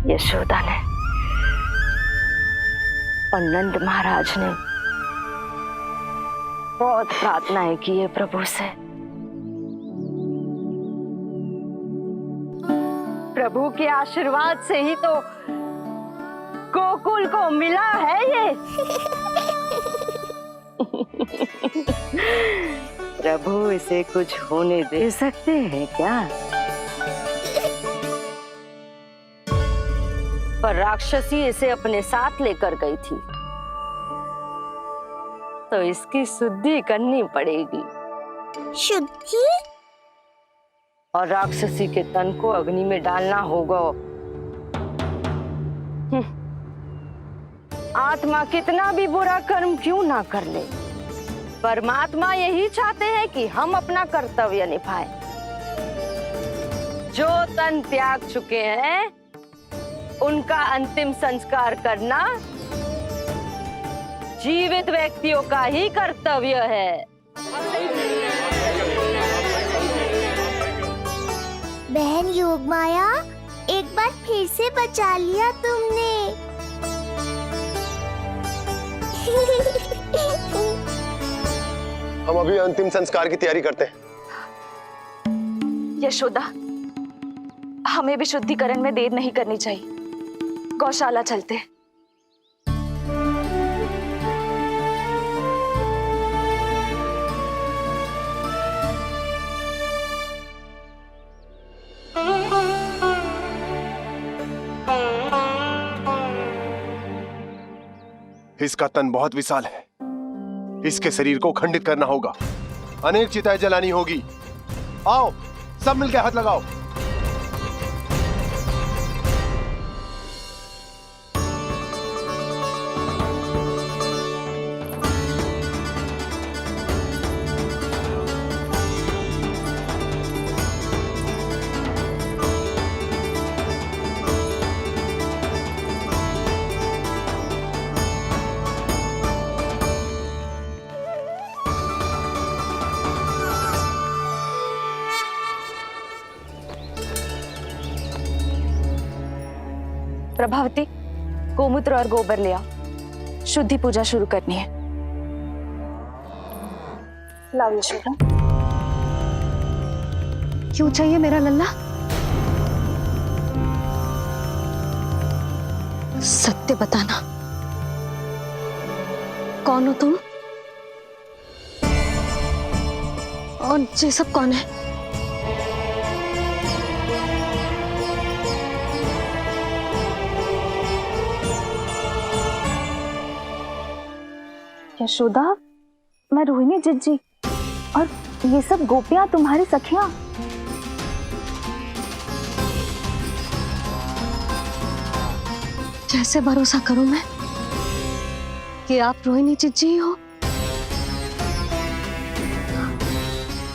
यशोदा ने और नंद महाराज ने बहुत प्रार्थनाएं की है प्रभु से। प्रभु के आशीर्वाद से ही तो गोकुल को मिला है ये। प्रभु इसे कुछ होने दे सकते हैं क्या? पर राक्षसी इसे अपने साथ लेकर गई थी, तो इसकी शुद्धि करनी पड़ेगी। शुद्धि? और राक्षसी के तन को अग्नि में डालना होगा। आत्मा कितना भी बुरा कर्म क्यों ना कर ले, परमात्मा यही चाहते हैं कि हम अपना कर्तव्य निभाएं। जो तन त्याग चुके हैं उनका अंतिम संस्कार करना जीवित व्यक्तियों का ही कर्तव्य है। बहन योगमाया, एक बार फिर से बचा लिया तुमने। हम अभी अंतिम संस्कार की तैयारी करते हैं। यशोदा, हमें भी शुद्धिकरण में देर नहीं करनी चाहिए। गौशाला चलते हैं। इसका तन बहुत विशाल है, इसके शरीर को खंडित करना होगा, अनेक चिताएं जलानी होगी। आओ सब मिलकर हाथ लगाओ। प्रभावती, गोमूत्र और गोबर ले आओ, शुद्धि पूजा शुरू करनी है। लाओ यशोदा। क्यों चाहिए मेरा लल्ला? सत्य बताना, कौन हो तुम और ये सब कौन है? यशोदा, मैं रोहिणी जिज्जी और ये सब गोपियां तुम्हारी सखियां। कैसे भरोसा करूं मैं कि आप रोहिणी जिज्जी ही हो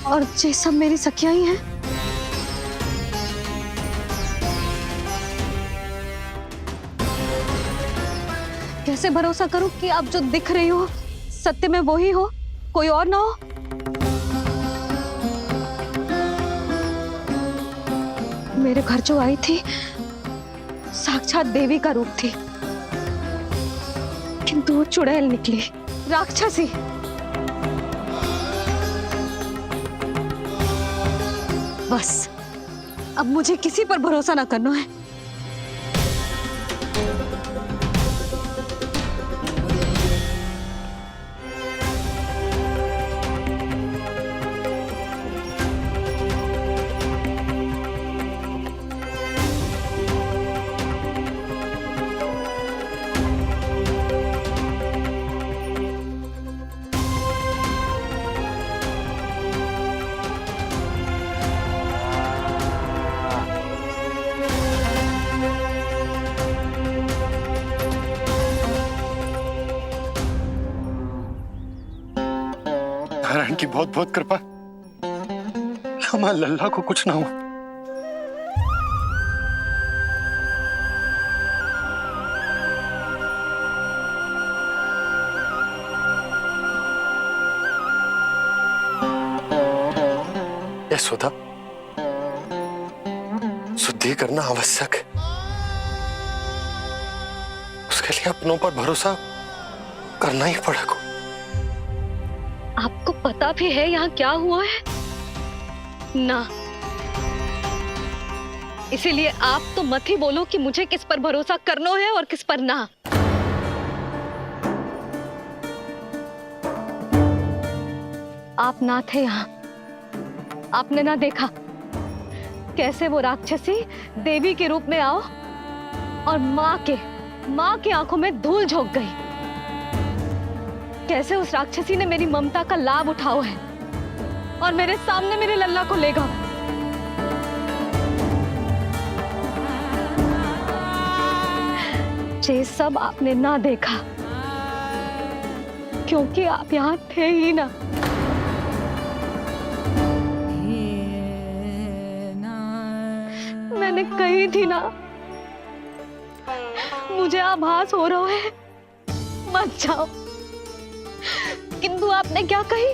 और ये सब मेरी सखियां ही हैं। कैसे भरोसा करूं कि आप जो दिख रही हो सत्य में वो ही हो, कोई और ना हो? मेरे घर जो आई थी साक्षात देवी का रूप थी, किंतु वो चुड़ैल निकली, राक्षसी। बस अब मुझे किसी पर भरोसा ना करना है। नारायण की बहुत बहुत कृपा, हमारे लल्ला को कुछ ना हो। यशोदा, शुद्धि करना आवश्यक है। के लिए अपनों पर भरोसा करना ही पड़ेगा। आपको पता भी है यहाँ क्या हुआ है ना, इसीलिए आप तो मत ही बोलो कि मुझे किस पर भरोसा करना है और किस पर ना। आप ना थे यहाँ, आपने ना देखा कैसे वो राक्षसी देवी के रूप में आओ और माँ के आंखों में धूल झोंक गई। कैसे उस राक्षसी ने मेरी ममता का लाभ उठाओ है और मेरे सामने मेरे लल्ला को ले गया। ये सब आपने ना देखा क्योंकि आप यहाँ थे ही ना। मैंने कही थी ना, मुझे आभास हो रहा है मत जाओ, किंतु आपने क्या कही?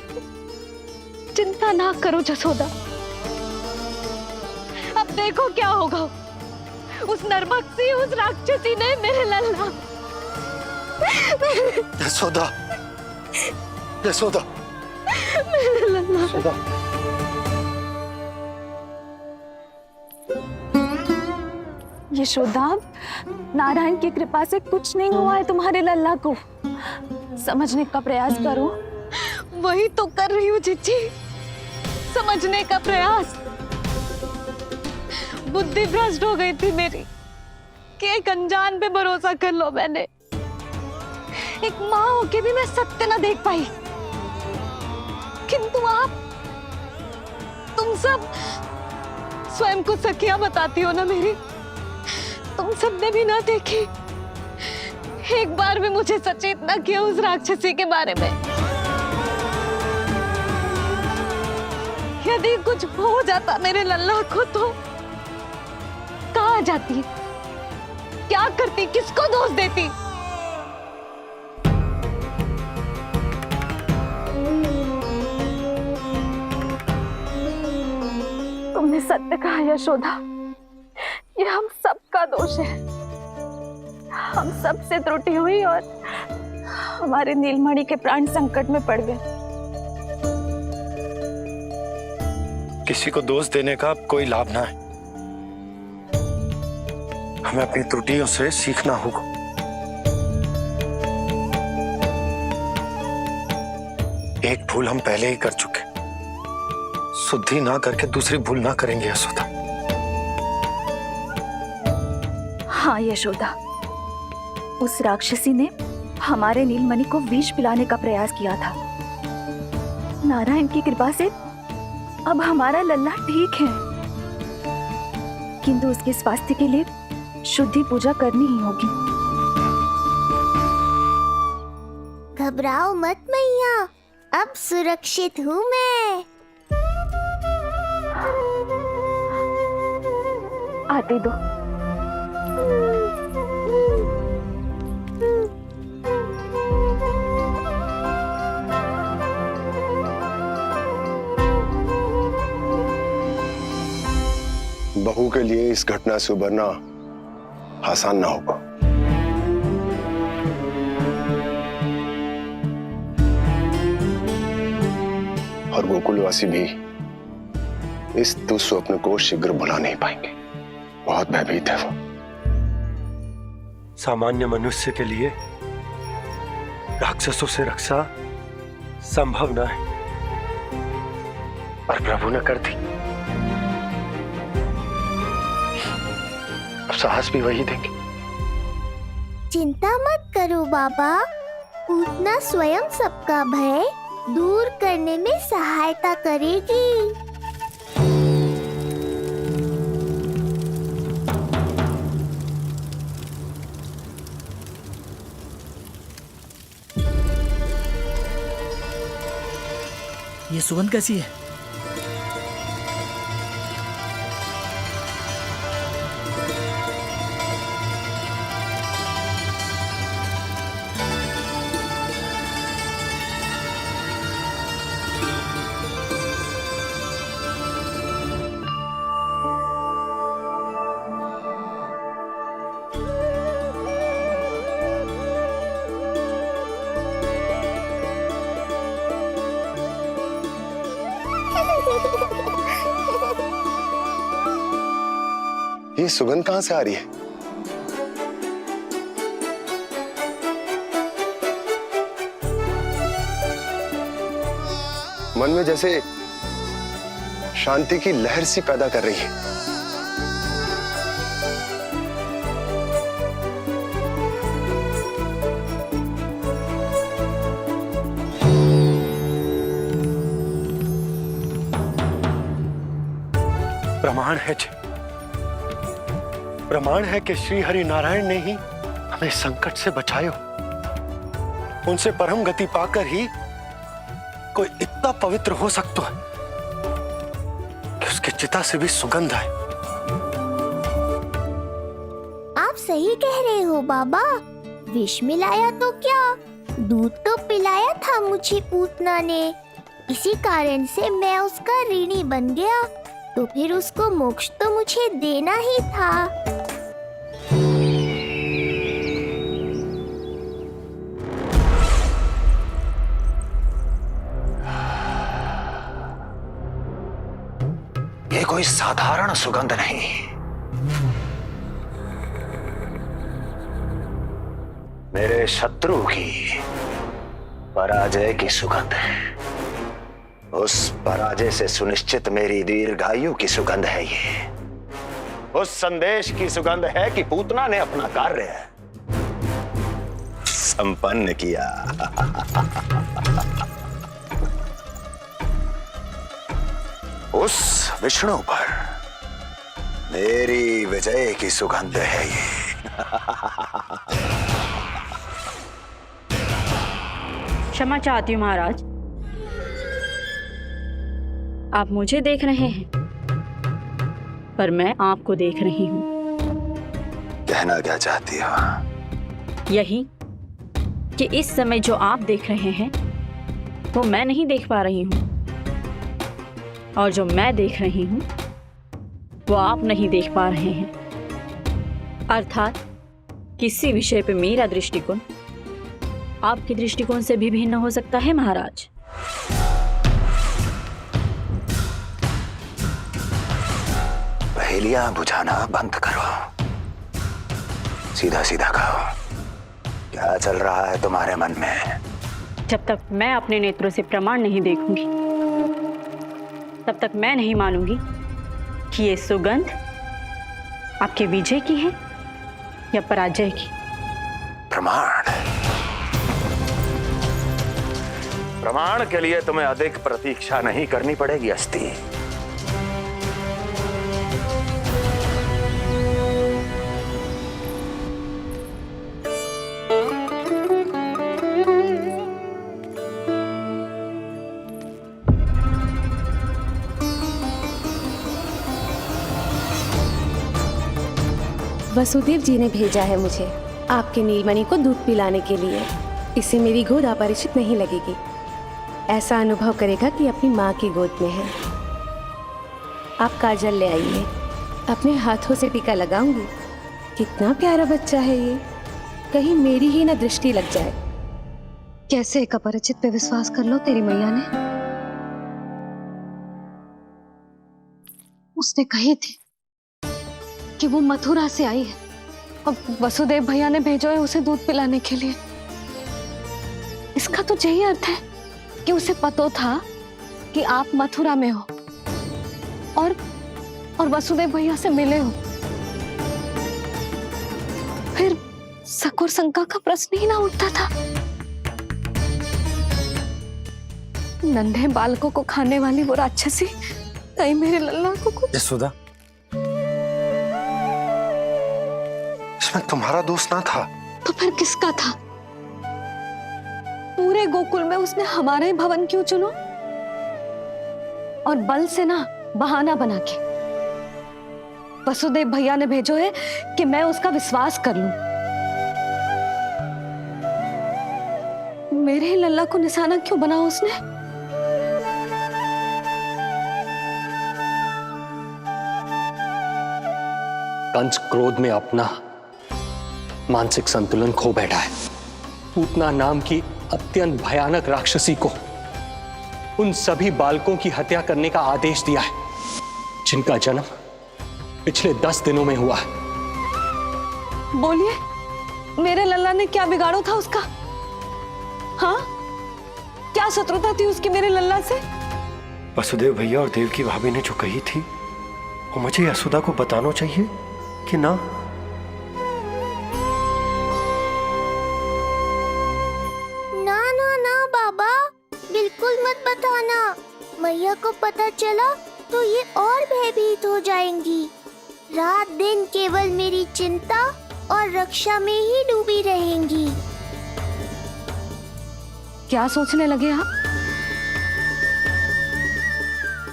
चिंता ना करो जसोदा, अब देखो क्या होगा। उस नरभक्षी, उस राक्षसी ने मेरे लल्ला। यशोदा, यशोदा, मेरे लल्ला। यशोदा। यशोदा, नारायण की कृपा से कुछ नहीं हुआ है तुम्हारे लल्ला को। समझने का प्रयास करो। वही तो कर रही हूँ जिज्जी, समझने का प्रयास। बुद्धि भ्रष्ट हो गई थी मेरी कि एक अनजान पे भरोसा कर लो मैंने। एक माँ होके भी मैं सत्य ना देख पाई, किंतु आप, तुम सब स्वयं को सखिया बताती हो ना मेरी, तुम सबने भी ना देखी, एक बार भी मुझे सचेत ना किया उस राक्षसी के बारे में। यदि कुछ हो जाता मेरे लल्ला को तो कहाँ जाती, क्या करती, किसको दोष देती? तुमने सत्य कहा यशोदा, ये हम सबका दोष है। हम सब से त्रुटि हुई और हमारे नीलमणि के प्राण संकट में पड़ गए। किसी को दोष देने का कोई लाभ ना है। हमें अपनी त्रुटियों से सीखना होगा। एक भूल हम पहले ही कर चुके, शुद्धि ना करके दूसरी भूल ना करेंगे यशोदा। हाँ यशोदा, उस राक्षसी ने हमारे नीलमणि को विष पिलाने का प्रयास किया था। नारायण की कृपा से अब हमारा लल्ला ठीक है, किंतु उसके स्वास्थ्य के लिए शुद्धि पूजा करनी ही होगी। घबराओ मत मैया, अब सुरक्षित हूँ मैं। आते दो। बहू के लिए इस घटना से उबरना आसान ना होगा। और गोकुलवासी भी इस दुस्वप्न को शीघ्र भुला नहीं पाएंगे। बहुत भयभीत है वो। सामान्य मनुष्य के लिए राक्षसों से रक्षा संभव न है, पर प्रभु ने कर दी। अब साहस भी वही देंगे। चिंता मत करो बाबा, पूतना स्वयं सबका भय दूर करने में सहायता करेगी। ये सुगंध कैसी है? ये सुगंध कहां से आ रही है? मन में जैसे शांति की लहर सी पैदा कर रही है। प्रमाण है कि श्री हरि नारायण ने ही हमें संकट से बचायो। उनसे परम गति पाकर ही कोई इतना पवित्र हो सकता है कि उसकी चिता से भी सुगंध आए। आप सही कह रहे हो बाबा। विष मिलाया तो क्या, दूध तो पिलाया था मुझे पूतना ने। इसी कारण से मैं उसका ऋणी बन गया, तो फिर उसको मोक्ष तो मुझे देना ही था। ये कोई साधारण सुगंध नहीं, मेरे शत्रु की पराजय की सुगंध है। उस पराजय से सुनिश्चित मेरी दीर्घायु की सुगंध है ये। उस संदेश की सुगंध है कि पूतना ने अपना कार्य संपन्न किया। उस विष्णु पर मेरी विजय की सुगंध है ये। क्षमा चाहती हूँ महाराज, आप मुझे देख रहे हैं पर मैं आपको देख रही हूँ। कहना क्या चाहती हो? यही कि इस समय जो आप देख रहे हैं वो मैं नहीं देख पा रही हूँ, और जो मैं देख रही हूँ वो आप नहीं देख पा रहे हैं। अर्थात किसी विषय पे मेरा दृष्टिकोण आपके दृष्टिकोण से भी भिन्न हो सकता है महाराज। पहेलियां बुझाना बंद करो, सीधा सीधा कहो, क्या चल रहा है तुम्हारे मन में? जब तक मैं अपने नेत्रों से प्रमाण नहीं देखूंगी तब तक मैं नहीं मानूंगी कि ये सुगंध आपके विजय की है या पराजय की। प्रमाण के लिए तुम्हें अधिक प्रतीक्षा नहीं करनी पड़ेगी अस्ति। वसुदेव जी ने भेजा है मुझे आपके नीलमणि को दूध पिलाने के लिए। इससे मेरी गोद अपरिचित नहीं लगेगी, ऐसा अनुभव करेगा कि अपनी माँ की गोद में है। आप काजल ले आइए, अपने हाथों से टीका लगाऊंगी। कितना प्यारा बच्चा है ये, कहीं मेरी ही न दृष्टि लग जाए। कैसे एक अपरिचित पे विश्वास कर लो तेरी मैया ने? उसने कही थी कि वो मथुरा से आई है और वसुदेव भैया ने भेजा है उसे दूध पिलाने के लिए। इसका तो यही अर्थ है कि उसे पता था कि आप मथुरा में हो और वसुदेव भैया से मिले हो। फिर शक और शंका का प्रश्न ही ना उठता था। नन्हे बालकों को खाने वाली वो राक्षसी कहीं मेरे लल्ला को यशोदा, इसमें तुम्हारा दोष ना था। तो फिर किसका था? पूरे गोकुल में उसने हमारा ही भवन क्यों चुनो? और बल से ना बहाना बना के वसुदेव भैया ने भेजो है कि मैं उसका विश्वास कर लूं। मेरे ही लल्ला को निशाना क्यों बनाया उसने? कंस क्रोध में अपना मानसिक संतुलन खो बैठा है। पूतना नाम की अत्यंत भयानक राक्षसी को उन सभी बालकों की हत्या करने का आदेश दिया है जिनका जन्म पिछले 10 दिनों में हुआ है। बोलिए, मेरे लल्ला ने क्या बिगाड़ो था उसका? हाँ, क्या शत्रुता थी उसकी मेरे लल्ला से? वसुदेव भैया और देवकी भाभी ने जो कही थी वो मुझे यशोदा को बताना चाहिए कि ना? ना ना ना बाबा, बिल्कुल मत बताना। मैया को पता चला तो ये और भयभीत हो जाएंगी। रात दिन केवल मेरी चिंता और रक्षा में ही डूबी रहेंगी। क्या सोचने लगे आप?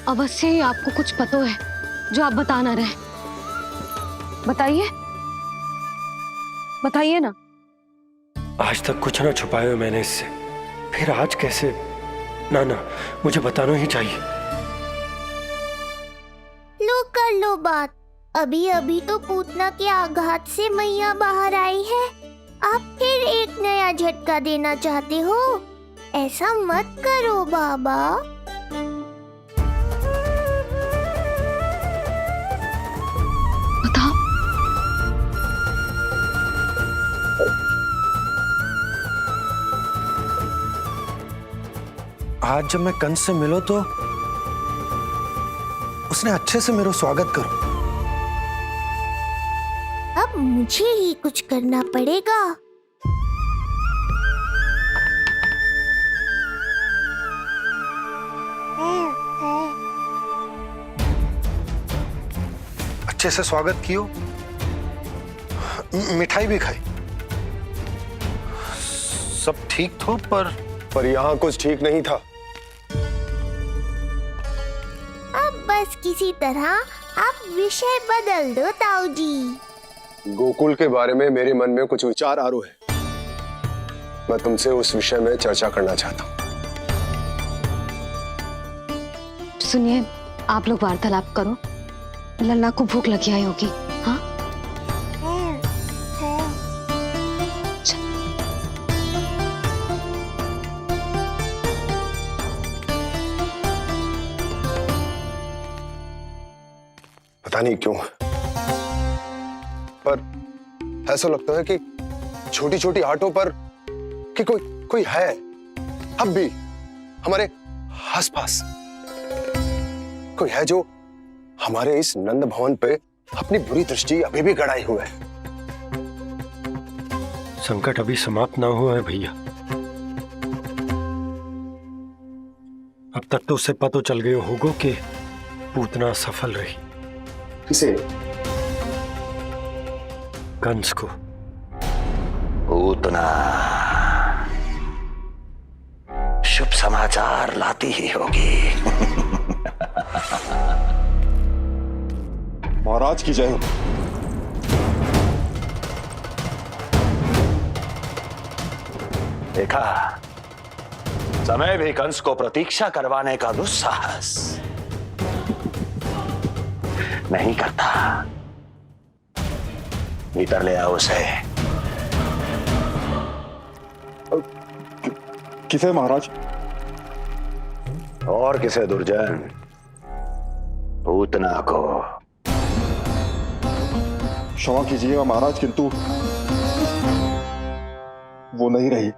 अवश्य ही आपको कुछ पता है जो आप बता ना रहे। बताइए, बताइए ना। आज तक कुछ ना छुपाया मैंने इससे, फिर आज कैसे? ना ना, मुझे बताना ही चाहिए। लो कर लो बात। अभी अभी तो पूतना के आघात से मैया बाहर आई है, आप फिर एक नया झटका देना चाहते हो? ऐसा मत करो बाबा। बताओ। आज जब मैं कंस से मिलो तो उसने अच्छे से मेरा स्वागत करो। अब मुझे ही कुछ करना पड़ेगा। अच्छे से स्वागत कियो, मिठाई भी खाई, सब ठीक तो, पर यहाँ कुछ ठीक नहीं था। अब बस किसी तरह आप विषय बदल दो ताऊ जी। गोकुल के बारे में मेरे मन में कुछ विचार आ रहे हैं। मैं तुमसे उस विषय में चर्चा करना चाहता हूँ। सुनिए, आप लोग वार्तालाप करो। लल्ला को भूख लगी आई होगी। हाँ, पता नहीं क्यों, पर ऐसा लगता है कि छोटी छोटी आटों पर कि कोई है अब भी हमारे आसपास। कोई है जो हमारे इस नंद भवन पे अपनी बुरी दृष्टि अभी भी गड़ाए हुए है। संकट अभी समाप्त ना हुआ है भैया। अब तक तो उससे पता चल गया होगा कि पूतना सफल रही। किसे? कंस को। पूतना शुभ समाचार लाती ही होगी। महाराज की जय हो। देखा, समय भी कंस को प्रतीक्षा करवाने का दुस्साहस नहीं करता। भीतर ले आओ उसे। किसे महाराज? और किसे दुर्जन? पूतना को। क्षमा कीजिएगा महाराज, किंतु वो नहीं रही।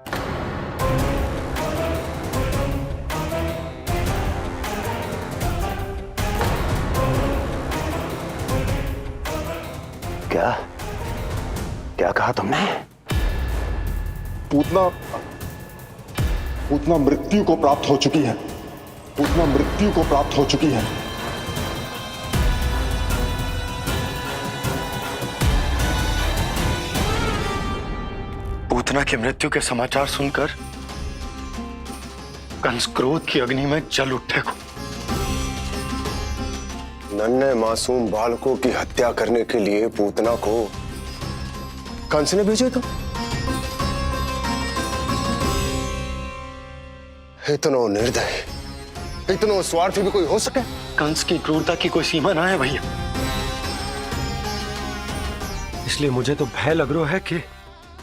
क्या क्या कहा तुमने? पूतना मृत्यु को प्राप्त हो चुकी है। पूतना मृत्यु को प्राप्त हो चुकी है। पूतना की मृत्यु के समाचार सुनकर कंस क्रोध की अग्नि में जल उठे को। नन्हे मासूम बालकों की हत्या करने के लिए पूतना को कंस ने भेजा था। इतना निर्दय, इतना स्वार्थी भी कोई हो सके? कंस की क्रूरता की कोई सीमा ना है भैया। इसलिए मुझे तो भय लग रहा है कि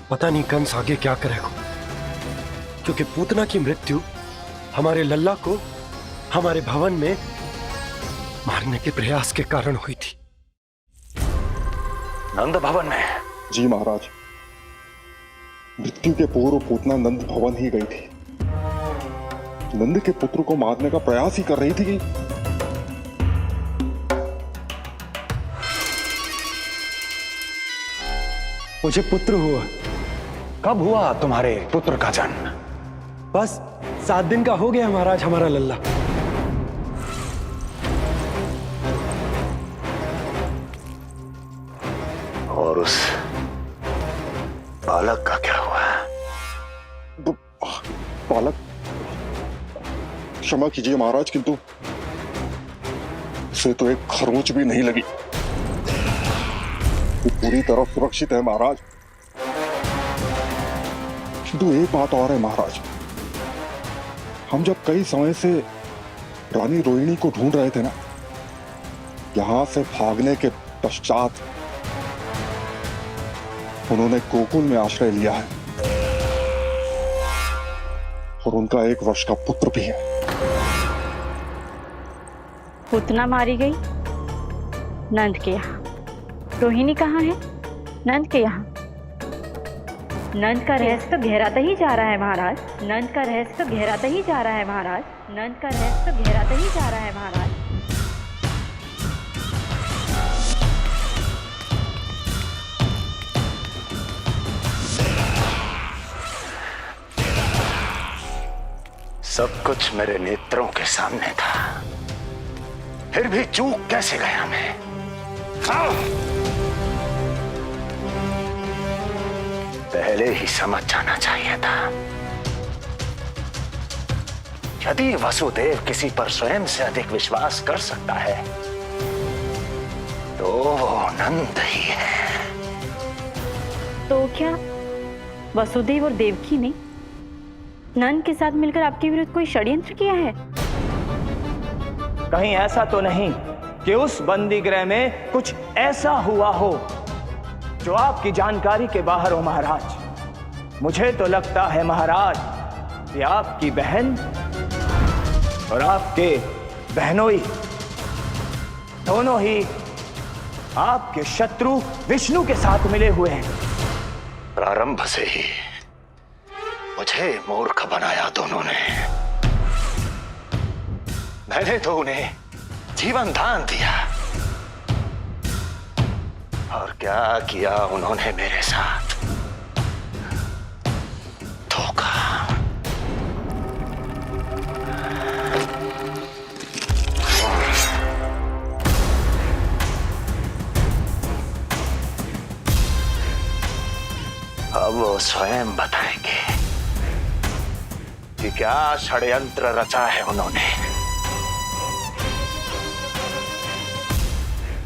पता नहीं कंस आगे क्या करेगा, क्योंकि पूतना की मृत्यु हमारे लल्ला को हमारे भवन में मारने के प्रयास के कारण हुई थी। नंद भवन में? जी महाराज, मृत्यु के पूर्व पूतना नंद भवन ही गई थी। नंद के पुत्र को मारने का प्रयास ही कर रही थी। मुझे पुत्र हुआ। कब हुआ तुम्हारे पुत्र का जन्म? बस 7 दिन का हो गया महाराज हमारा लल्ला। और उस बालक का क्या हुआ? बालक, क्षमा कीजिए महाराज, किंतु उसे तो एक खरोंच भी नहीं लगी। वो पूरी तरह सुरक्षित है महाराज। किंतु एक बात और है महाराज, हम जब कई समय से रानी रोहिणी को ढूंढ रहे थे ना, यहां से भागने के पश्चात उन्होंने गोकुल में आश्रय लिया है और उनका 1 वर्ष का पुत्र भी है। पूतना मारी गई नंद के यहाँ। रोहिणी कहाँ है? नंद के यहाँ। नंद का रहस्य तो गहराता ही जा रहा है महाराज। नंद का रहस्य तो गहराता ही जा रहा है महाराज। नंद का रहस्य तो गहराता ही जा रहा है महाराज। सब कुछ मेरे नेत्रों के सामने था, फिर भी चूक कैसे गया मैं? पहले ही समझ जाना चाहिए था। यदि वसुदेव किसी पर स्वयं से अधिक विश्वास कर सकता है तो वो नंद ही है। तो क्या वसुदेव और देवकी ने नंद के साथ मिलकर आपके विरुद्ध कोई षड्यंत्र किया है? कहीं ऐसा तो नहीं कि उस बंदी गृह में कुछ ऐसा हुआ हो जो आपकी जानकारी के बाहर हो महाराज। मुझे तो लगता है महाराज कि आपकी बहन और आपके बहनोई दोनों ही आपके शत्रु विष्णु के साथ मिले हुए हैं। प्रारंभ से ही मुझे मूर्ख बनाया दोनों ने। मैंने तो उन्हें जीवन दान दिया, और क्या किया उन्होंने मेरे साथ? धोखा। अब वो स्वयं बताएंगे कि क्या षड्यंत्र रचा है उन्होंने।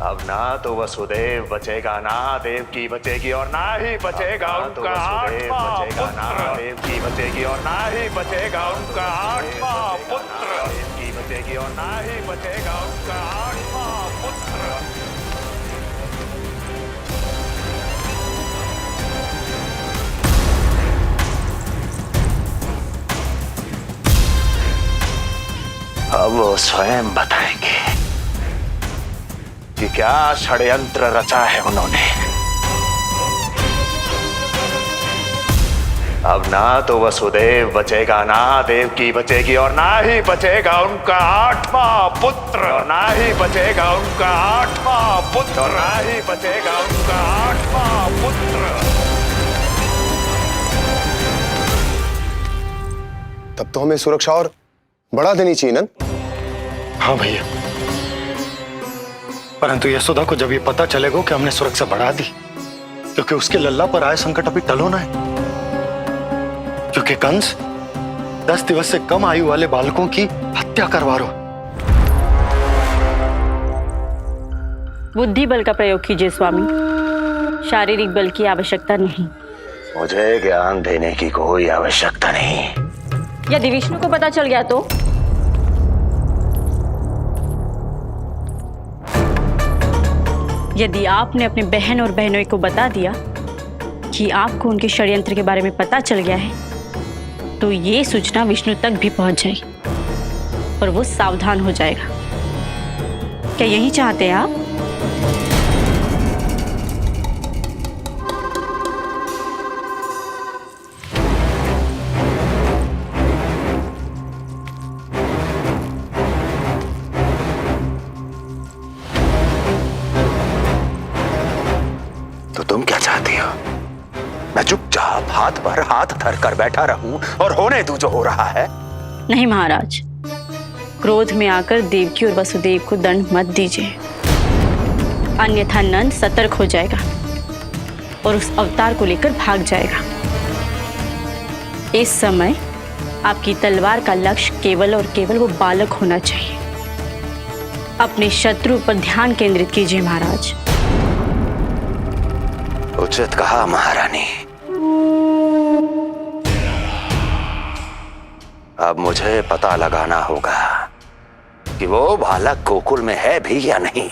अब ना तो वसुदेव बचेगा, ना देवकी बचेगी, और ना ही बचेगा उनका आठवां पुत्र। देवकी बचेगी और ना ही बचेगा उनका आठवां पुत्र। देवकी बचेगी और ना ही बचेगा उनका आठवां पुत्र। अब वो स्वयं बताएंगे कि क्या षड्यंत्र रचा है उन्होंने। अब ना तो वसुदेव बचेगा, ना देवकी बचेगी, और ना ही बचेगा उनका आठवां पुत्र। ना ही बचेगा उनका आठवां पुत्र। ना ही बचेगा उनका आठवां पुत्र। तब तो हमें सुरक्षा और बढ़ा देनी चाहिए नंद। हाँ भैया, परंतु यशोदा को जब ये पता चलेगा कि हमने सुरक्षा बढ़ा दी, क्योंकि उसके लल्ला पर आए संकट अभी टल होना है। क्योंकि कंस 10 दिवस से कम आयु वाले बालकों की हत्या करवा रहा। बुद्धि बल का प्रयोग कीजिए स्वामी, शारीरिक बल की आवश्यकता नहीं। मुझे ज्ञान देने की कोई आवश्यकता नहीं। यदि विष्णु को पता चल गया तो? यदि आपने अपने बहन और बहनोई को बता दिया कि आपको उनके षड्यंत्र के बारे में पता चल गया है, तो ये सूचना विष्णु तक भी पहुंच जाएगी और वो सावधान हो जाएगा। क्या यही चाहते हैं आप? क्या चाहती हो? मैं चुपचाप हाथ पर हाथ धर कर बैठा रहूं और होने दूं जो हो रहा है? नहीं महाराज, क्रोध में आकर देवकी और वसुदेव को दंड मत दीजिए, अन्यथा नंद सतर्क हो जाएगा और उस अवतार को लेकर भाग जाएगा। इस समय आपकी तलवार का लक्ष्य केवल और केवल वो बालक होना चाहिए। अपने शत्रु पर ध्यान केंद्रित कीजिए महाराज। उचित कहा महारानी। अब मुझे पता लगाना होगा कि वो बालक गोकुल में है भी या नहीं,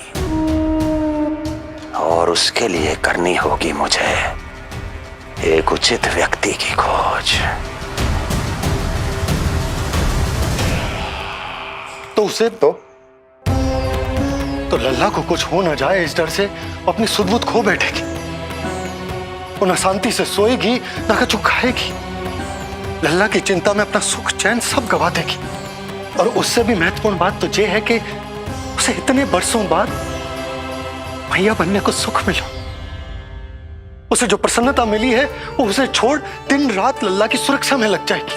और उसके लिए करनी होगी मुझे एक उचित व्यक्ति की खोज। तो उसे तो लल्ला को कुछ हो ना जाए, इस डर से अपनी सुध-बुध खो बैठेगी। वो न शांति से सोएगी न कुछ खाएगी। लल्ला की चिंता में अपना सुख चैन सब गवा देगी। और उससे भी महत्वपूर्ण बात तो ये है कि उसे इतने बरसों बाद भैया बनने को सुख मिला। उसे जो प्रसन्नता मिली है वो उसे छोड़ दिन रात लल्ला की सुरक्षा में लग जाएगी।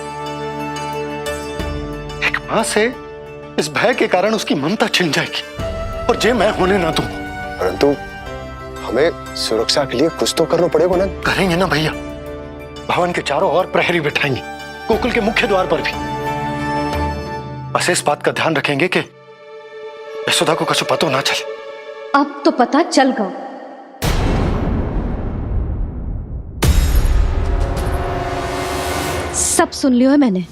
एक मां से इस भय के कारण उसकी ममता छिन जाएगी, और जे मैं होने ना दूं। परंतु हमें सुरक्षा के लिए कुछ तो करना पड़ेगा ना। करेंगे ना भैया। भवन के चारों ओर प्रहरी बिठाएंगे, गोकुल के मुख्य द्वार पर भी। बस इस बात का ध्यान रखेंगे कि यशोदा को कछु पता ना चले। अब तो पता चल गया। सब सुन लियो है मैंने।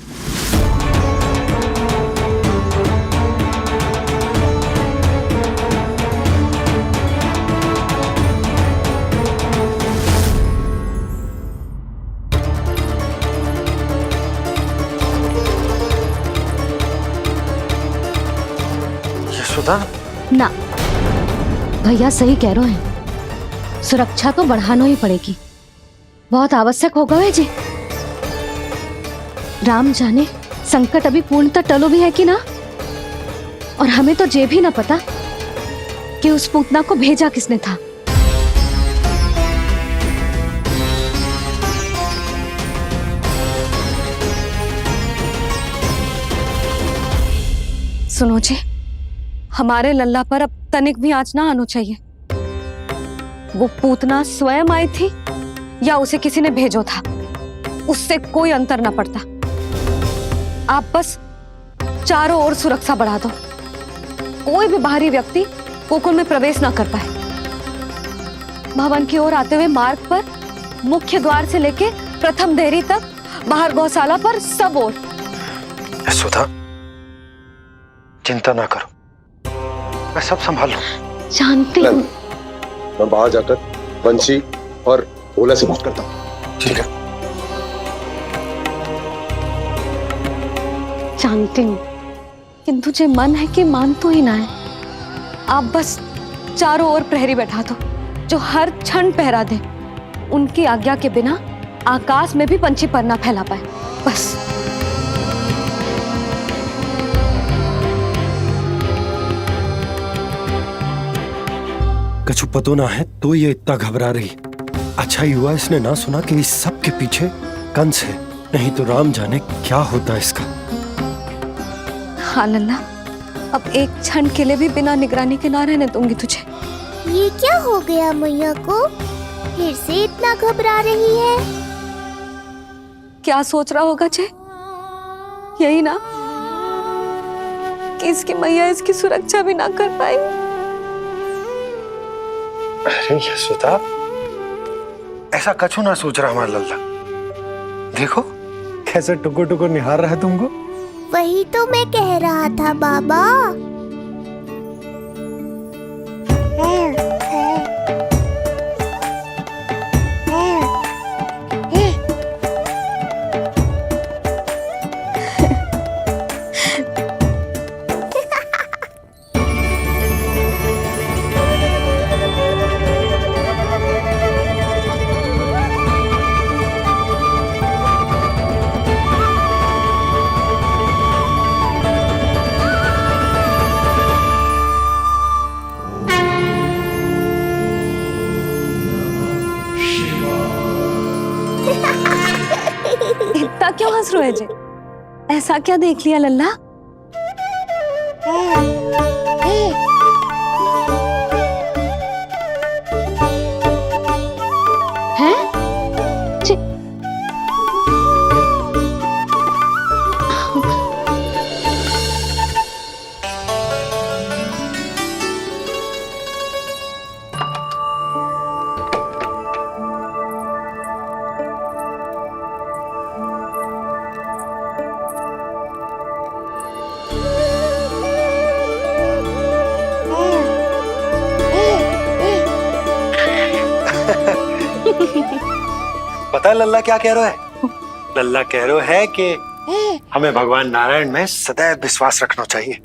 यशोदा ना, भैया सही कह रहे हैं। सुरक्षा तो बढ़ाना ही पड़ेगी, बहुत आवश्यक होगा वे जी। राम जाने संकट अभी पूर्णतः टलो भी है कि ना, और हमें तो ये भी ना पता कि उस पूतना को भेजा किसने था। सुनो जी, हमारे लल्ला पर अब तनिक भी आंच ना आना चाहिए। वो पूतना स्वयं आई थी या उसे किसी ने भेजो था, उससे कोई अंतर ना पड़ता। आप बस चारों ओर सुरक्षा बढ़ा दो, कोई भी बाहरी व्यक्ति गोकुल में प्रवेश ना कर पाए। भवन की ओर आते हुए मार्ग पर मुख्य द्वार से लेके प्रथम देहरी तक, बाहर गौशाला पर, सब ओर। यशोदा चिंता ना करो, मैं सब संभाल लूं। जानती हूँ। मैं बाहर जाकर बंसी और ओला से बात करता हूँ। ठीक है। जानती हूँ, किंतु जे मन है कि मान तो ही ना है। आप बस चारों ओर प्रहरी बैठा दो, जो हर क्षण पहरा दे। उनकी आज्ञा के बिना आकाश में भी पंछी पर ना फैला पाए, बस। कछु पतो ना है तो ये इतना घबरा रही। अच्छा ही हुआ इसने ना सुना कि इस सब के पीछे कंस है, नहीं तो राम जाने क्या होता इसका। हाँ लल्ला, अब एक क्षण के लिए भी बिना निगरानी के ना रहने दूंगी तुझे। ये क्या हो गया मैया को? फिर से इतना घबरा रही है। क्या सोच रहा होगा जे? यही ना कि इसकी मैया इसकी सुरक्षा भी ना कर पाई। अरे यशोदा, ऐसा कछु ना सोच रहा हमारा लल्ला। देखो कैसे टुकुर टुकुर निहार रहा है तुमको। वही तो मैं कह रहा था बाबा। ता क्यों हंस रहे जे? ऐसा क्या देख लिया लल्ला? हैं? पता है लल्ला क्या कह रहा है? लल्ला कह रहा है कि हमें भगवान नारायण में सदैव विश्वास रखना चाहिए।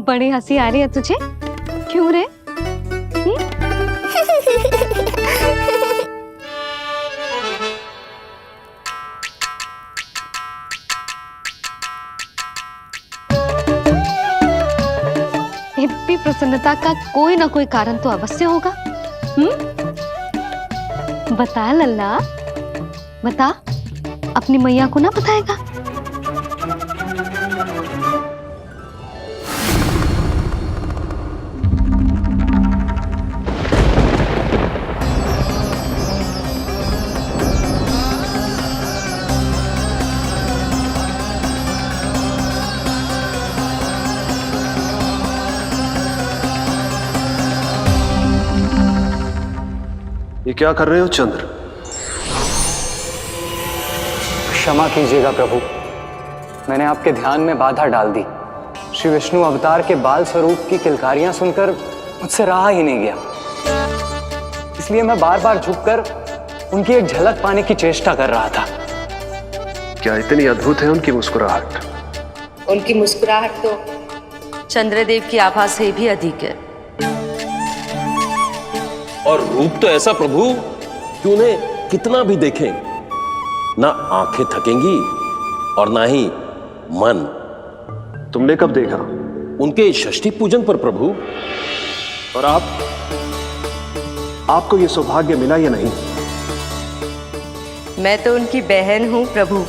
बड़ी हंसी आ रही है तुझे, क्यों रे? हिप्पी प्रसन्नता का कोई ना कोई कारण तो अवश्य होगा। बता लल्ला, बता, अपनी मैया को ना बताएगा? ये क्या कर रहे हो चंद्र? क्षमा कीजिएगा प्रभु, मैंने आपके ध्यान में बाधा डाल दी। श्री विष्णु अवतार के बाल स्वरूप की किलकारियां सुनकर मुझसे रहा ही नहीं गया, इसलिए मैं बार बार झुककर उनकी एक झलक पाने की चेष्टा कर रहा था। क्या इतनी अद्भुत है उनकी मुस्कुराहट? उनकी मुस्कुराहट तो चंद्रदेव की आभा से भी अधिक है। और रूप तो ऐसा प्रभु कि उन्हें कितना भी देखें ना आंखें थकेंगी और ना ही मन। तुमने कब देखा? उनके षष्ठी पूजन पर प्रभु। और आपको ये सौभाग्य मिला या नहीं? मैं तो उनकी बहन हूँ प्रभु।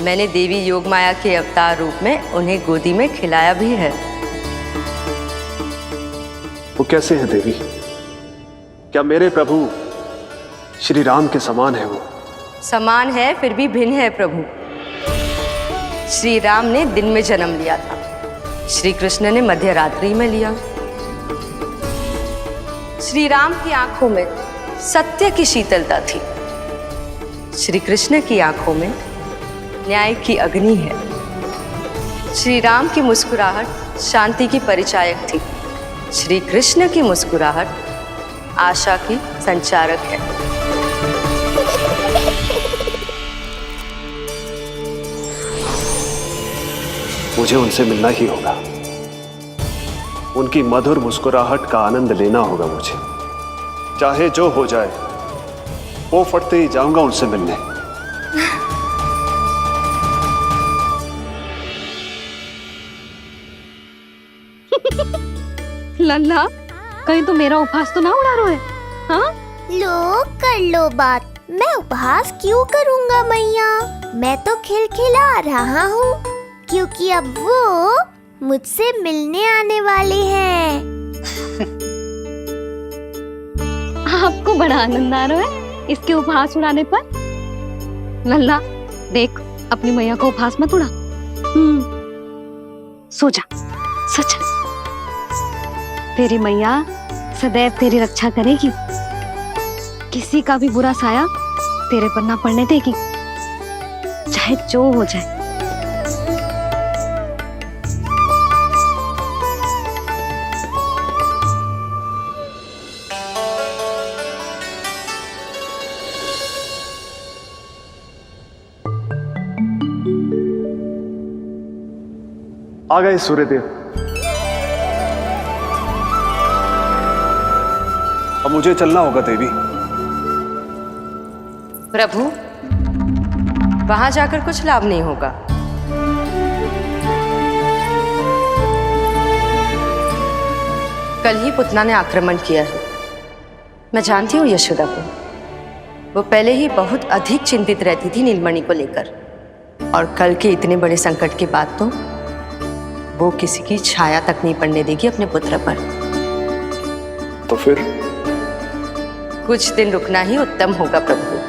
मैंने देवी योगमाया के अवतार रूप में उन्हें गोदी में खिलाया भी है। वो कैसे है देवी? क्या मेरे प्रभु श्री राम के समान है वो? समान है फिर भी भिन्न है प्रभु। श्री राम ने दिन में जन्म लिया था, श्री कृष्ण ने मध्य रात्रि में लिया। श्री राम की आंखों में सत्य की शीतलता थी, श्री कृष्ण की आंखों में न्याय की अग्नि है। श्री राम की मुस्कुराहट शांति की परिचायक थी, श्री कृष्ण की मुस्कुराहट आशा की संचारक है। मुझे उनसे मिलना ही होगा, उनकी मधुर मुस्कुराहट का आनंद लेना होगा मुझे। चाहे जो हो जाए, वो फटते ही जाऊंगा उनसे मिलने। लल्ला, कहीं तो मेरा उपहास तो ना उड़ा रहे? हाँ? लो कर लो बात, मैं उपहास क्यों करूँगा मैया? मैं तो खिलखिला रहा हूँ क्योंकि अब वो मुझसे मिलने आने वाले हैं। आपको बड़ा आनंद आ रहा है इसके उपहास उड़ाने पर? लल्ला देख, अपनी मैया को उपहास मत उड़ा। सो जा, सच तेरी मैया सदैव तेरी रक्षा करेगी, किसी का भी बुरा साया तेरे पर ना पड़ने देगी, चाहे जो हो जाए। आ गए सूर्यदेव। अब मुझे चलना होगा देवी। प्रभु, वहां जाकर कुछ लाभ नहीं होगा। कल ही पुतना ने आक्रमण किया है। मैं जानती हूँ यशोदा को। वो पहले ही बहुत अधिक चिंतित रहती थी नीलमणि को लेकर, और कल के इतने बड़े संकट के बाद तो वो किसी की छाया तक नहीं पड़ने देगी अपने पुत्र पर। तो फिर कुछ दिन रुकना ही उत्तम होगा प्रभु।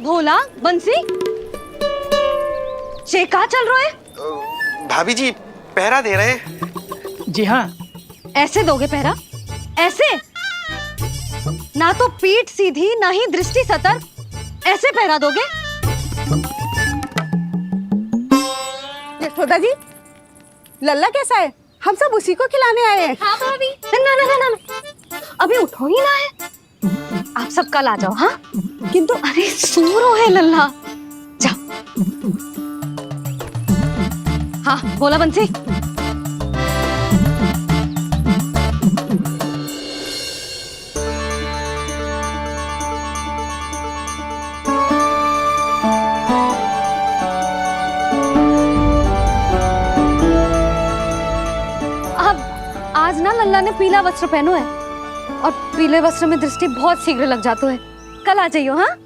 भोला, बंसी, ये कहाँ चल रहा है? भाभी जी पहरा दे रहे हैं। जी हाँ। ऐसे दोगे पहरा? ऐसे? ना तो पीठ सीधी ना ही दृष्टि सतर्क, ऐसे पहरा दोगे? यशोदा जी, लल्ला कैसा है? हम सब उसी को खिलाने आए हैं। हाँ भाभी। ना ना ना ना, अभी उठो ही ना है। आप सब कल आ जाओ। हाँ, किंतु अरे सो रहा है लल्ला। जाओ। हाँ बोला बंसी। आज ना लल्ला ने पीला वस्त्र पहनो है, और पीले वस्त्र में दृष्टि बहुत शीघ्र लग जाती है। कल आ जाइयो। हाँ,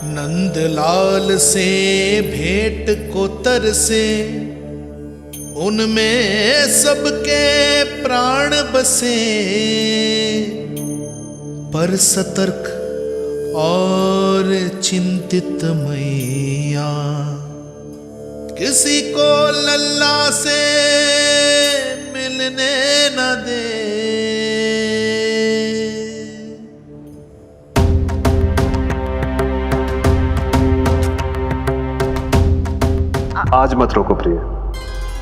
नंदलाल से भेंट को तरसे, उनमें सबके प्राण बसे, पर सतर्क और चिंतित मैया किसी को लल्ला से मिलने न दे। आज मत रोको प्रिय,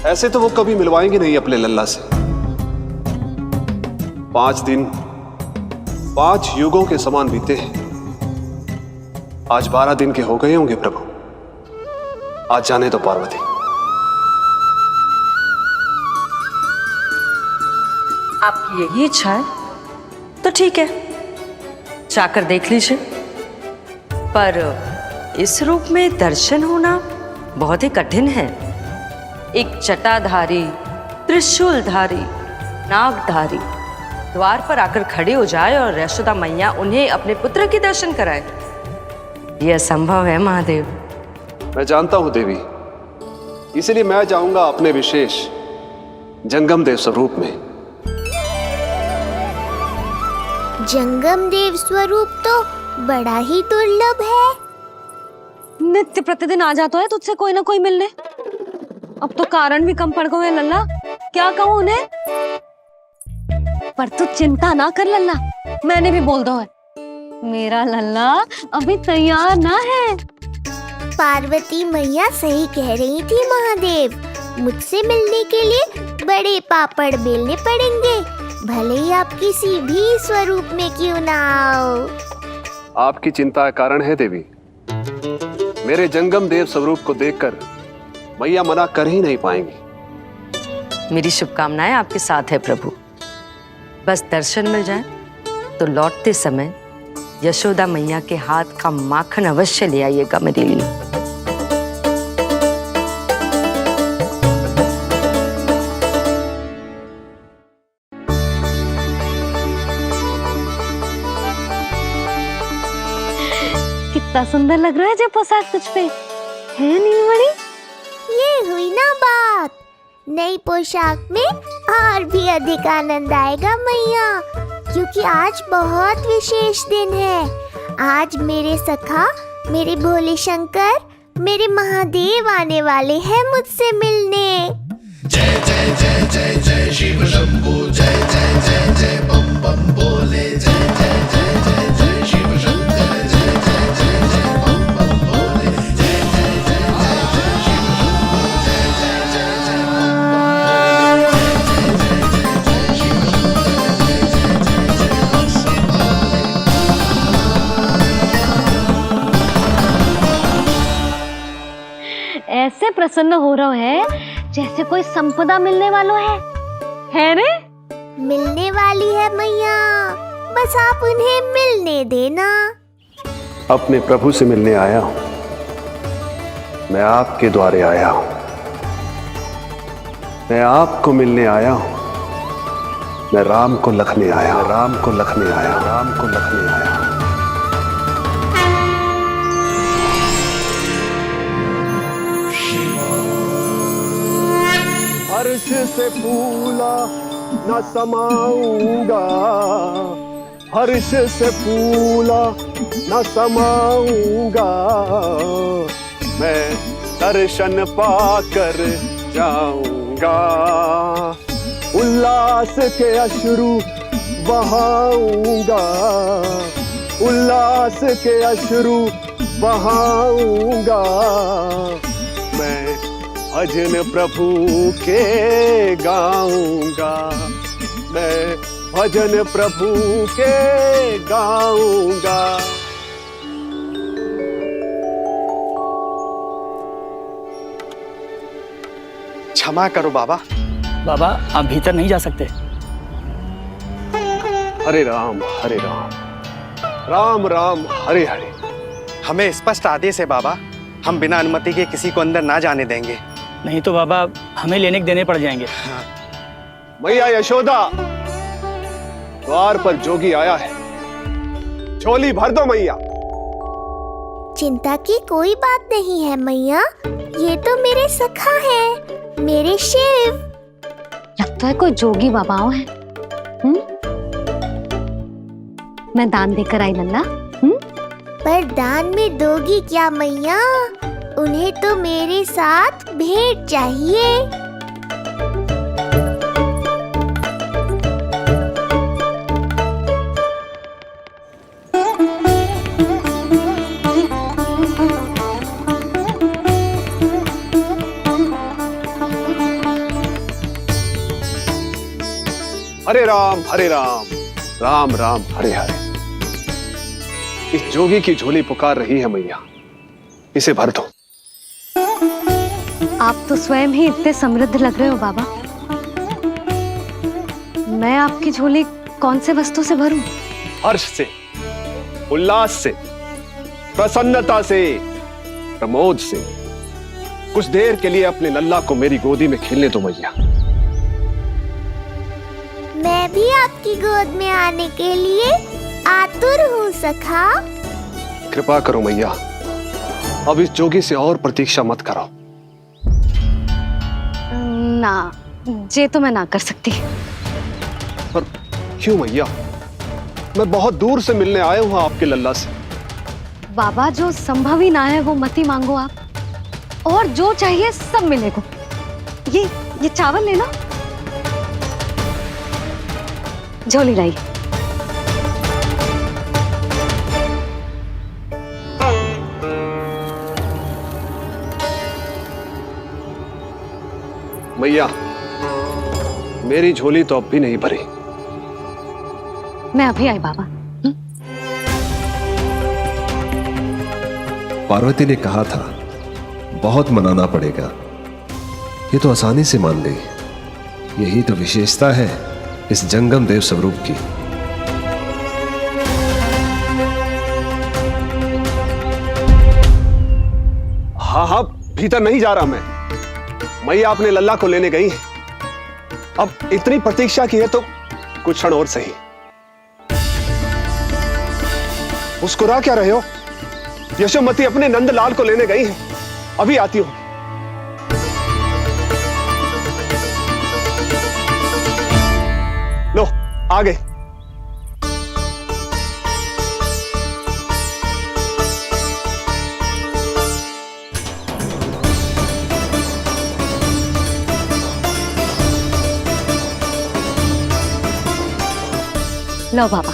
ऐसे तो वो कभी मिलवाएंगे नहीं अपने लल्ला से। 5 दिन 5 युगों के समान बीते हैं। आज 12 दिन के हो गए होंगे प्रभु। आज जाने दो पार्वती। आपकी यही इच्छा है तो ठीक है, जाकर देख लीजिए। पर इस रूप में दर्शन होना बहुत ही कठिन है। एक जटाधारी, त्रिशूलधारी, नागधारी द्वार पर आकर खड़े हो जाए और यशोदा मैया उन्हें अपने पुत्र के दर्शन कराए, यह असंभव है महादेव। मैं जानता हूं देवी, इसलिए मैं जाऊंगा अपने विशेष जंगम देव स्वरूप में। जंगम देव स्वरूप तो बड़ा ही दुर्लभ है। नित्य प्रतिदिन आ जाता है तुझसे कोई ना कोई मिलने। अब तो कारण भी कम पड़ गए लल्ला, क्या कहूँ उन्हें। पर तू चिंता ना कर लल्ला, मैंने भी बोल दो है, मेरा लल्ला अभी तैयार ना है। पार्वती मैया सही कह रही थी महादेव, मुझसे मिलने के लिए बड़े पापड़ बेलने पड़ेंगे, भले ही आप किसी भी स्वरूप में क्यों ना आओ। आपकी चिंता का कारण है देवी। मेरे जंगम देव स्वरूप को देखकर मैया मना कर ही नहीं पाएंगी। मेरी शुभकामनाएं आपके साथ है प्रभु। बस दर्शन मिल जाए तो लौटते समय यशोदा मैया के हाथ का माखन अवश्य ले आइएगा मेरे लिए। कितना सुंदर लग रहा है जो पोशाक तुझ पे है नीलमणि। ये हुई ना बात, नई पोशाक में और भी अधिक आनंद आएगा मैया, क्योंकि आज बहुत विशेष दिन है। आज मेरे सखा, मेरे भोले शंकर मेरे महादेव आने वाले हैं मुझसे मिलने। जय जय जय जय जय शिव शंभू, जय जय जय जय बम बम बोले, जय जय जय जय जय शिव शंकर, जय जय जय जय बम बम बोले, जय जय जय जय जय शिव शंभू, जय जय जय जय बम बम बोले, जय जय जय जय शिव ऐसे प्रसन्न हो रहा है जैसे कोई संपदा मिलने वालों है रे? मिलने वाली है मैया, बस आप उन्हें मिलने देना। अपने प्रभु से मिलने आया हूं, मैं आपके द्वारे आया हूं, मैं आपको मिलने आया हूं, मैं राम को लखने आया, राम को लखने आया, राम को लखने आया। हर्ष से फूला न समाऊंगा, हर्ष से फूला न समाऊंगा, मैं दर्शन पाकर जाऊंगा, उल्लास के अश्रु बहाऊंगा, उल्लास के अश्रु बहाऊंगा, मैं भजन प्रभु के गाऊंगा, मैं भजन प्रभु के गाऊंगा। क्षमा करो बाबा। बाबा आप भीतर नहीं जा सकते। हरे राम राम राम हरे हरे। हमें स्पष्ट आदेश है बाबा, हम बिना अनुमति के किसी को अंदर ना जाने देंगे। नहीं तो बाबा हमें लेने देने पड़ जाएंगे। मैया यशोदा, द्वार पर जोगी आया है, झोली भर दो मैया। चिंता की कोई बात नहीं है मैया, ये तो मेरे सखा है, मेरे शिव। लगता है कोई जोगी बाबाओं है। मैं दान देकर आई लल्ला। पर दान में दोगी क्या मैया? उन्हें तो मेरे साथ भेंट चाहिए। हरे राम राम राम हरे हरे। इस जोगी की झोली पुकार रही है मैया, इसे भर दो। आप तो स्वयं ही इतने समृद्ध लग रहे हो बाबा। मैं आपकी झोली कौन से वस्तु से भरूं? हर्ष से, उल्लास से, प्रसन्नता से, प्रमोद से। कुछ देर के लिए अपने लल्ला को मेरी गोदी में खेलने दो मैया। मैं भी आपकी गोद में आने के लिए आतुर हूँ सखा। कृपा करो मैया, अब इस जोगी से और प्रतीक्षा मत कराओ। ना, ये तो मैं ना कर सकती। पर क्यों मैया? मैं बहुत दूर से मिलने आया हूँ आपके लल्ला से। बाबा जो संभव ही ना है वो मत ही मांगो आप, और जो चाहिए सब मिलेगा। ये चावल लेना, झोली लाई। मैया, मेरी झोली तो अब भी नहीं भरी। मैं अभी आई बाबा। पार्वती ने कहा था बहुत मनाना पड़ेगा, ये तो आसानी से मान गई। यही तो विशेषता है इस जंगम देव स्वरूप की। हाँ, भीतर नहीं जा रहा मैं। मैया अपने लल्ला को लेने गई है। अब इतनी प्रतीक्षा की है तो कुछ क्षण और सही। मुस्कुरा क्या रहे हो? यशोमती अपने नंदलाल को लेने गई है, अभी आती हूं। लो, आ गए। लो बाबा।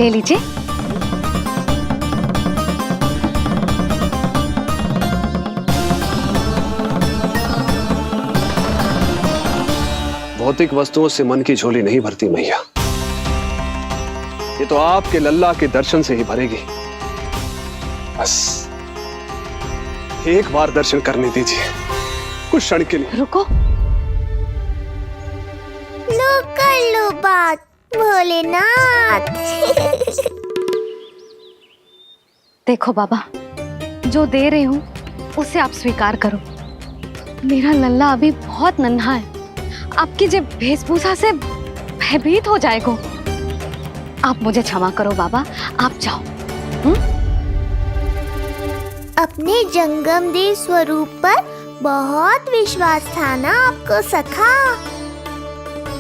ले लीजिए। भौतिक वस्तुओं से मन की झोली नहीं भरती मैया, ये तो आपके लल्ला के दर्शन से ही भरेगी। बस एक बार दर्शन करने दीजिए, कुछ क्षण के लिए। रुको। लो कर लो बात भोलेनाथ। देखो बाबा, जो दे रही हूँ उसे आप स्वीकार करो। मेरा लल्ला अभी बहुत नन्हा है, आपकी जब वेशभूषा से भयभीत हो जाएगा। आप मुझे क्षमा करो बाबा, आप जाओ। अपने जंगम देव स्वरूप पर बहुत विश्वास था ना आपको सखा।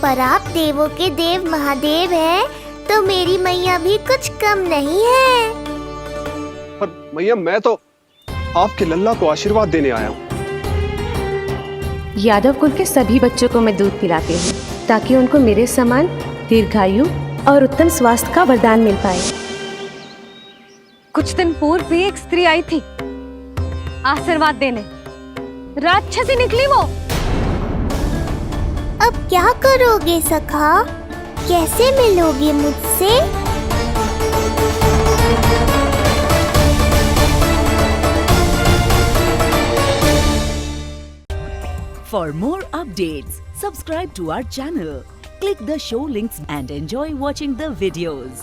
पर आप देवों के देव महादेव हैं, तो मेरी मैया भी कुछ कम नहीं है। पर मैया, मैं तो आपके लल्ला को आशीर्वाद देने आया हूँ। यादव कुल के सभी बच्चों को मैं दूध पिलाती हूँ, ताकि उनको मेरे समान दीर्घायु और उत्तम स्वास्थ्य का वरदान मिल पाए। कुछ दिन पूर्व भी एक स्त्री आई थी आशीर्वाद देने, राक्षसी निकली वो। अब क्या करोगे सखा? कैसे मिलोगे मुझसे? For more updates, subscribe to our channel, click the show links and enjoy watching the videos.